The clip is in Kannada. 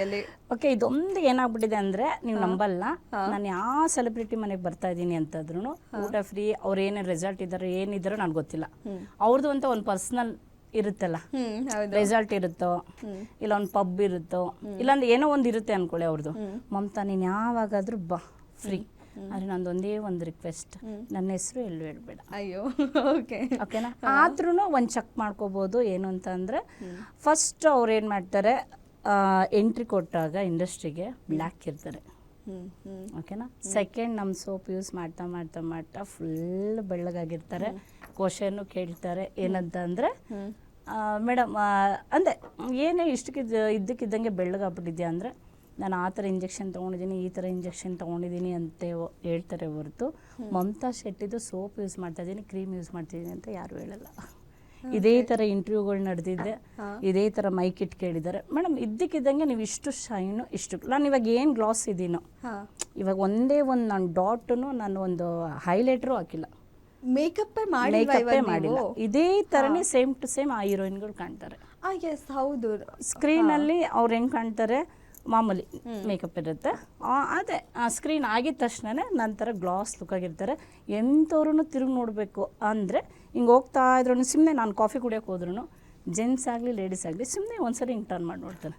ಅಲ್ಲಿ ಓಕೆ, ಇದೊಂದು ಏನಾಗ್ಬಿಟ್ಟಿದೆ ಅಂದರೆ ನೀವು ನಂಬಲ್ಲ, ನಾನು ಯಾವ ಸೆಲೆಬ್ರಿಟಿ ಮನೆಗೆ ಬರ್ತಾ ಇದ್ದೀನಿ ಅಂತಂದ್ರೂ ಊಟ ಫ್ರೀ, ಅವ್ರು ಏನೇನು ರೆಸಾರ್ಟ್ ಇದ್ದಾರೋ ಏನಿದ್ದಾರೋ ನನಗೆ ಗೊತ್ತಿಲ್ಲ. ಅವ್ರದ್ದು ಅಂತ ಒಂದು ಪರ್ಸ್ನಲ್ ಇರುತ್ತಲ್ಲ, ರೆಸಾರ್ಟ್ ಇರುತ್ತೋ ಇಲ್ಲ ಒಂದು ಪಬ್ ಇರುತ್ತೋ ಇಲ್ಲಾಂದ್ರೆ ಏನೋ ಒಂದು ಇರುತ್ತೆ ಅನ್ಕೊಳ್ಳಿ ಅವ್ರದ್ದು. ಮಮತಾ ನೀನು ಯಾವಾಗಾದ್ರೂ ಬಾ ಫ್ರೀ, ಆದರೆ ನಂದೊಂದೇ ಒಂದು ರಿಕ್ವೆಸ್ಟ್, ನನ್ನ ಹೆಸರು ಎಲ್ಲೂ ಹೇಳ್ಬೇಡ. ಅಯ್ಯೋ ಓಕೆನಾ? ಆದ್ರೂ ಒಂದು ಚೆಕ್ ಮಾಡ್ಕೋಬೋದು. ಏನು ಅಂತ ಅಂದರೆ ಫಸ್ಟ್ ಅವ್ರು ಏನು ಮಾಡ್ತಾರೆ, ಎಂಟ್ರಿ ಕೊಟ್ಟಾಗ ಇಂಡಸ್ಟ್ರಿಗೆ ಬ್ಲ್ಯಾಕ್ ಇರ್ತಾರೆ. ಓಕೆನಾ? ಸೆಕೆಂಡ್ ನಮ್ಮ ಸೋಪ್ ಯೂಸ್ ಮಾಡ್ತಾ ಮಾಡ್ತಾ ಮಾಡ್ತಾ ಫುಲ್ ಬೆಳ್ಳಗಾಗಿರ್ತಾರೆ. ಕ್ವಶನ್ನು ಕೇಳ್ತಾರೆ ಏನಂತ ಅಂದರೆ, ಮೇಡಮ್ ಅಂದೆ ಏನೇ ಇದ್ದಕ್ಕಿದ್ದಂಗೆ ಬೆಳ್ಳಗಾಗ್ಬಿಟ್ಟಿದ್ಯಾ ಅಂದರೆ, ನಾನು ಆ ಥರ ಇಂಜೆಕ್ಷನ್ ತೊಗೊಂಡಿದ್ದೀನಿ, ಈ ಥರ ಇಂಜೆಕ್ಷನ್ ತೊಗೊಂಡಿದ್ದೀನಿ ಅಂತ ಹೇಳ್ತಾರೆ ಹೊರತು ಮಮತಾ ಶೆಟ್ಟಿದು ಸೋಪ್ ಯೂಸ್ ಮಾಡ್ತಾ ಇದ್ದೀನಿ, ಕ್ರೀಮ್ ಯೂಸ್ ಮಾಡ್ತಿದ್ದೀನಿ ಅಂತ ಯಾರು ಹೇಳಲ್ಲ. ಇದೇ ಥರ ಇಂಟರ್ವ್ಯೂಗಳು ನಡೆದಿದ್ದೆ, ಇದೇ ಥರ ಮೈಕ್ ಇಟ್ಟು ಕೇಳಿದ್ದಾರೆ, ಮೇಡಮ್ ಇದ್ದಕ್ಕಿದ್ದಂಗೆ ನೀವು ಇಷ್ಟು ಶೈನು ಇಷ್ಟು, ನಾನು ಇವಾಗ ಏನು ಗ್ಲಾಸ್ ಇದ್ದೀನೋ ಇವಾಗ ಒಂದೇ ಒಂದು ನಾನು ಡಾಟನ್ನು ನಾನು ಒಂದು ಹೈಲೈಟ್ರು ಹಾಕಿಲ್ಲ, ಮೇಕಪ್ಪೇ ಮಾಡಿಲ್ಲ. ಇದೇ ಥರನೇ ಸೇಮ್ ಟು ಸೇಮ್ ಆ ಹೀರೋಯಿನ್ಗಳು ಕಾಣ್ತಾರೆ. ಹೌದು, ಸ್ಕ್ರೀನಲ್ಲಿ ಅವ್ರು ಹೆಂಗೆ ಕಾಣ್ತಾರೆ ಮಾಮೂಲಿ ಮೇಕಪ್ ಇರುತ್ತೆ, ಅದೇ ಸ್ಕ್ರೀನ್ ಆಗಿದ ತಕ್ಷಣ ನಂತರ ಗ್ಲಾಸ್ ಲುಕ್ ಆಗಿರ್ತಾರೆ. ಎಂಥವ್ರೂ ತಿರುಗಿ ನೋಡಬೇಕು ಅಂದರೆ ಹಿಂಗೆ ಹೋಗ್ತಾ ಇದ್ರು, ಸುಮ್ಮನೆ ನಾನು ಕಾಫಿ ಕುಡಿಯೋಕೆ ಹೋದ್ರೂ ಜೆಂಟ್ಸ್ ಆಗಲಿ ಲೇಡೀಸ್ ಆಗಲಿ ಸುಮ್ಮನೆ ಒಂದ್ಸರಿ ಹಿಂಗೆ ಟರ್ನ್ ಮಾಡಿ ನೋಡ್ತಾರೆ.